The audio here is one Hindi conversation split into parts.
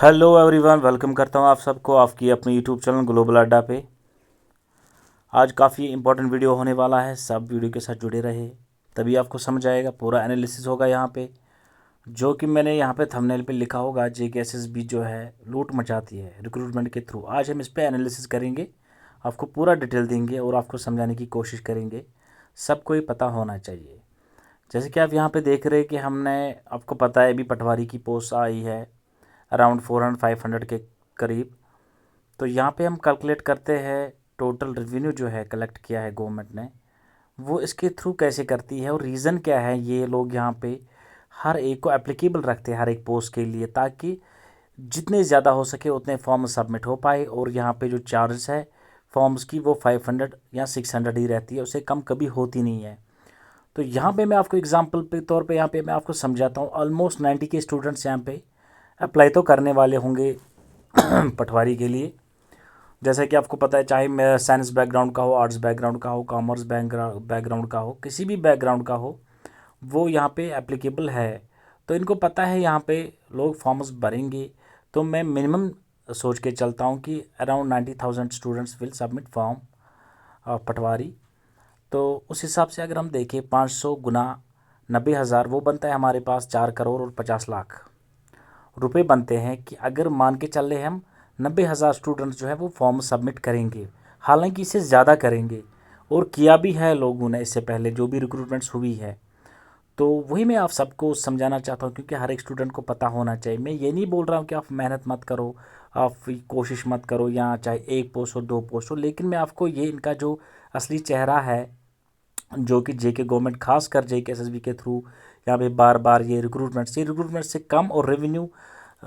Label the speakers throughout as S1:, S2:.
S1: हेलो एवरीवन, वेलकम करता हूँ आप सबको आपकी अपने यूट्यूब चैनल ग्लोबल अड्डा पे। आज काफ़ी इंपॉर्टेंट वीडियो होने वाला है, सब वीडियो के साथ जुड़े रहे तभी आपको समझ आएगा। पूरा एनालिसिस होगा यहाँ पे, जो कि मैंने यहाँ पे थंबनेल पे लिखा होगा। JKSSB जो है लूट मचाती है रिक्रूटमेंट के थ्रू। आज हम इस पर एनालिसिस करेंगे, आपको पूरा डिटेल देंगे और आपको समझाने की कोशिश करेंगे। सबको ही पता होना चाहिए। जैसे कि आप यहाँ पे देख रहे हैं कि हमने, आपको पता है अभी पटवारी की पोस्ट आई है अराउंड 400-500 के करीब। तो यहाँ पे हम कैलकुलेट करते हैं टोटल रेवेन्यू जो है कलेक्ट किया है गवर्नमेंट ने, वो इसके थ्रू कैसे करती है और रीज़न क्या है। ये लोग यहाँ पे हर एक को एप्लीकेबल रखते हैं हर एक पोस्ट के लिए, ताकि जितने ज़्यादा हो सके उतने फॉर्म सबमिट हो पाए। और यहाँ पे जो चार्जेस है फॉर्म्स की वो 500 या 600 ही रहती है, उससे कम कभी होती नहीं है। तो यहाँ पे मैं आपको एग्जांपल के तौर पे यहाँ पे मैं आपको समझाता हूँ। ऑलमोस्ट 90 के स्टूडेंट्स यहाँ पे अप्लाई तो करने वाले होंगे पटवारी के लिए। जैसे कि आपको पता है, चाहे मैं साइंस बैकग्राउंड का हो, आर्ट्स बैकग्राउंड का हो, कॉमर्स बैकग्राउंड का हो, किसी भी बैकग्राउंड का हो, वो यहाँ पे एप्लीकेबल है। तो इनको पता है यहाँ पे लोग फॉर्म्स भरेंगे। तो मैं मिनिमम सोच के चलता हूँ कि around 90,000 students will submit form patwari. तो उस हिसाब से अगर हम देखें 500 गुना 90,000, वो बनता है हमारे पास 4 करोड़ और 50 लाख रुपए बनते हैं। कि अगर मान के चल रहे हम 90,000 स्टूडेंट्स जो है वो फॉर्म सबमिट करेंगे, हालांकि इससे ज़्यादा करेंगे और किया भी है लोगों ने इससे पहले जो भी रिक्रूटमेंट्स हुई है। तो वही मैं आप सबको समझाना चाहता हूँ, क्योंकि हर एक स्टूडेंट को पता होना चाहिए। मैं ये नहीं बोल रहा हूँ कि आप मेहनत मत करो, आप कोशिश मत करो, या चाहे एक पोस्ट हो 2 पोस्ट हो, लेकिन मैं आपको ये इनका जो असली चेहरा है, जो कि जेके गवर्नमेंट खासकर JKSSB के थ्रू यहाँ पे बार बार ये रिक्रूटमेंट से कम और रेवेन्यू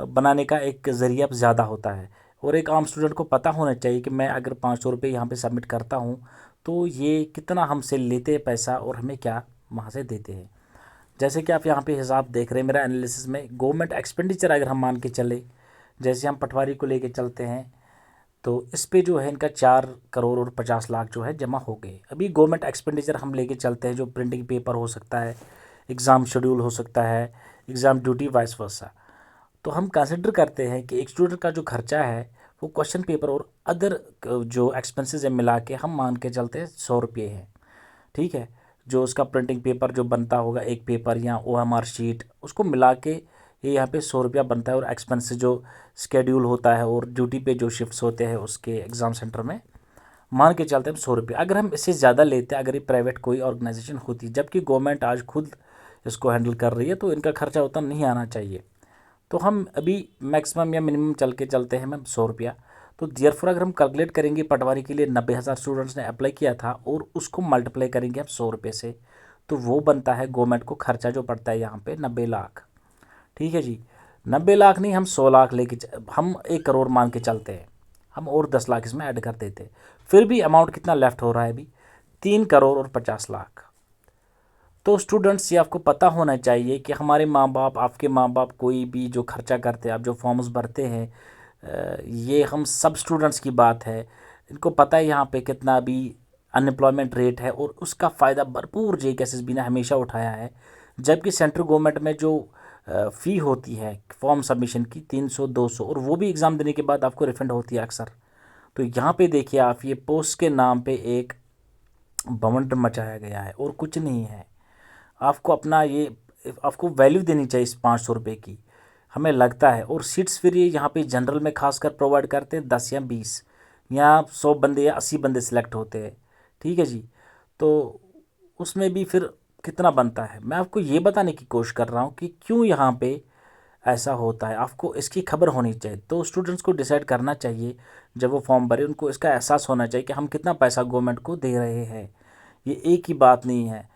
S1: बनाने का एक ज़रिया ज़्यादा होता है। और एक आम स्टूडेंट को पता होना चाहिए कि मैं अगर 500 रुपये यहाँ पे सबमिट करता हूँ तो ये कितना हमसे लेते हैं पैसा और हमें क्या वहाँ से देते हैं। जैसे कि आप यहाँ पे हिसाब देख रहे हैं मेरा एनालिसिस में, गवर्नमेंट एक्सपेंडिचर अगर हम मान के चले, जैसे हम पटवारी को लेके चलते हैं, तो इस पे जो है इनका 4 करोड़ और 50 लाख जो है जमा हो गए। अभी गवर्नमेंट एक्सपेंडिचर हम लेके चलते हैं, जो प्रिंटिंग पेपर हो सकता है, एग्ज़ाम शेड्यूल हो सकता है, एग्ज़ाम ड्यूटी वाइस वर्सा। तो हम कंसिडर करते हैं कि एक स्टूडेंट का जो खर्चा है वो क्वेश्चन पेपर और अदर जो एक्सपेंसेस है मिला के हम मान के चलते हैं 100 रुपये है। ठीक है, जो उसका प्रिंटिंग पेपर जो बनता होगा एक पेपर या OMR शीट, उसको मिला के ये यहाँ पे 100 रुपया बनता है। और एक्सपेंसेस जो स्केड्यूल होता है और ड्यूटी पे जो शिफ्ट्स होते हैं उसके एग्ज़ाम सेंटर में, मान के चलते हैं 100 रुपये। अगर हम इससे ज़्यादा लेते हैं, अगर ये प्राइवेट कोई ऑर्गेनाइजेशन होती, जबकि गवर्नमेंट आज खुद इसको हैंडल कर रही है, तो इनका खर्चा उतना नहीं आना चाहिए। तो हम अभी मैक्सिमम या मिनिमम चल के चलते हैं मैम 100 रुपया। तो देयरफॉर अगर हम कैलकुलेट करेंगे पटवारी के लिए 90,000 स्टूडेंट्स ने अप्लाई किया था और उसको मल्टीप्लाई करेंगे हम 100 रुपये से, तो वो बनता है गवर्नमेंट को खर्चा जो पड़ता है यहाँ पे 90 लाख। ठीक है जी, 90 लाख नहीं, हम 100 लाख लेके हम 1 करोड़ मान के चलते हैं, हम और 10 लाख इसमें ऐड कर देते हैं। फिर भी अमाउंट कितना लेफ्ट हो रहा है अभी, 3 करोड़ और 50 लाख। तो स्टूडेंट्स ये आपको पता होना चाहिए कि हमारे माँ बाप, आपके माँ बाप, कोई भी जो खर्चा करते हैं, आप जो फॉर्म्स भरते हैं, ये हम सब स्टूडेंट्स की बात है। इनको पता है यहाँ पे कितना भी अनएम्प्लॉयमेंट रेट है और उसका फ़ायदा भरपूर JKSSB ने हमेशा उठाया है। जबकि सेंट्रल गवर्नमेंट में जो फ़ी होती है फॉर्म सबमिशन की 300-200, और वो भी एग्ज़ाम देने के बाद आपको रिफंड होती है अक्सर। तो यहाँ पे देखिए आप, ये पोस्ट के नाम पे एक बवंडर मचाया गया है और कुछ नहीं है। आपको अपना ये, आपको वैल्यू देनी चाहिए इस 500 रुपये की, हमें लगता है। और सीट्स फिर ये यहाँ पे जनरल में खासकर प्रोवाइड करते हैं 10 या 20 या 100 बंदे या 80 बंदे सिलेक्ट होते हैं। ठीक है जी, तो उसमें भी फिर कितना बनता है, मैं आपको ये बताने की कोशिश कर रहा हूँ कि क्यों यहाँ पे ऐसा होता है। आपको इसकी खबर होनी चाहिए। तो स्टूडेंट्स को डिसाइड करना चाहिए, जब वो फॉर्म भरे उनको इसका एहसास होना चाहिए कि हम कितना पैसा गवर्नमेंट को दे रहे हैं। ये एक ही बात नहीं है,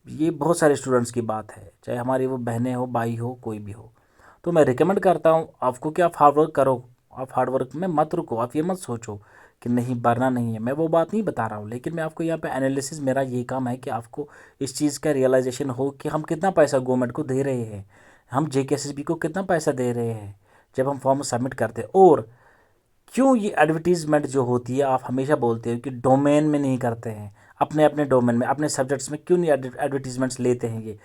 S1: ये बहुत सारे स्टूडेंट्स की बात है, चाहे हमारी वो बहनें हो, भाई हो, कोई भी हो। तो मैं रिकमेंड करता हूँ आपको कि आप हार्ड वर्क करो। आप हार्ड वर्क में मत रुको, आप ये मत सोचो कि नहीं भरना नहीं है, मैं वो बात नहीं बता रहा हूँ। लेकिन मैं आपको यहाँ पे एनालिसिस, मेरा ये काम है कि आपको इस चीज़ का रियलाइजेशन हो कि हम कितना पैसा गवर्नमेंट को दे रहे हैं, हम JKSSB को कितना पैसा दे रहे हैं जब हम फॉर्म सबमिट करते हैं। और क्यों ये एडवर्टीज़मेंट जो होती है, आप हमेशा बोलते हो कि डोमेन में नहीं करते हैं, अपने अपने डोमेन में, अपने सब्जेक्ट्स में क्यों नहीं एडवर्टीज़मेंट्स लेते हैं ये,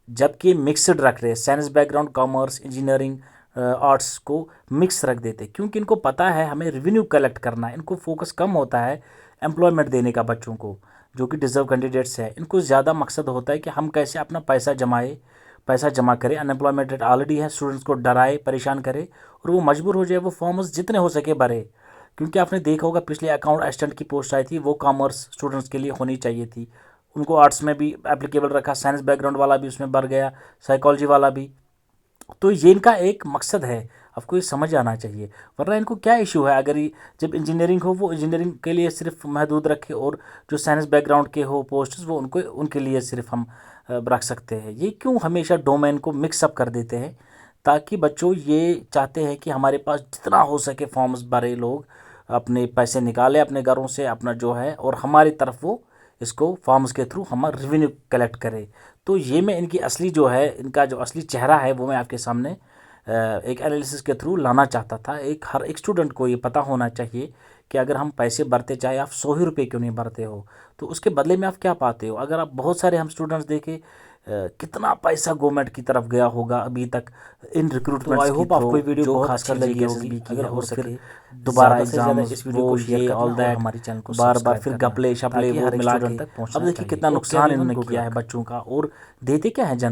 S1: जबकि मिक्सड रख रहे हैं, science background, commerce, engineering, arts को मिक्स रख देते, क्योंकि इनको पता है हमें रेवेन्यू कलेक्ट करना है। इनको फोकस कम होता है एम्प्लॉयमेंट देने का बच्चों को, जो कि डिजर्व कैंडिडेट्स है। इनको ज़्यादा मकसद होता है कि हम कैसे अपना पैसा जमा करें। अनएम्प्लॉयमेंट रेट ऑलरेडी है, स्टूडेंट्स को डराए, परेशान करे और वो मजबूर हो जाए वो फॉर्म्स जितने हो सके भरे। क्योंकि आपने देखा होगा पिछले अकाउंट असिस्टेंट की पोस्ट आई थी, वो कॉमर्स स्टूडेंट्स के लिए होनी चाहिए थी, उनको आर्ट्स में भी एप्लीकेबल रखा, साइंस बैकग्राउंड वाला भी उसमें भर गया, साइकोलॉजी वाला भी। तो ये इनका एक मकसद है, आपको ये समझ आना चाहिए। वरना इनको क्या इशू है, अगर ये जब इंजीनियरिंग हो वो इंजीनियरिंग के लिए सिर्फ महदूद रखे, और जो साइंस बैकग्राउंड के हो पोस्ट्स वो उनको उनके लिए सिर्फ हम रख सकते हैं। ये क्यों हमेशा डोमेन को मिक्सअप कर देते हैं, ताकि बच्चों ये चाहते हैं कि हमारे पास जितना हो सके फॉर्म्स भरे, लोग अपने पैसे निकाले अपने घरों से अपना जो है, और हमारी तरफ वो इसको फॉर्म्स के थ्रू हम रेवेन्यू कलेक्ट करें। तो ये मैं इनकी असली जो है, इनका जो असली चेहरा है वो मैं आपके सामने एक एनालिसिस के थ्रू लाना चाहता था। हर एक स्टूडेंट को ये पता होना चाहिए कि अगर हम पैसे भरते, चाहे आप 100 ही रुपये क्यों नहीं भरते हो, तो उसके बदले में आप क्या पाते हो। अगर आप बहुत सारे हम स्टूडेंट्स देखें, कितना पैसा गवर्नमेंट की तरफ गया होगा अभी तक इन रिक्रूटमेंट। तो आई होप आपको ये वीडियो बहुत खासकर लगी होगी। अगर हो सके दोबारा एग्जाम इस वीडियो को शेयर करना, ऑल दैट हमारे चैनल को बार फिर गपले शपले वो मिला के। अब देखिए कितना नुकसान इन्होंने किया है बच्चों का, और देते क्या है जनता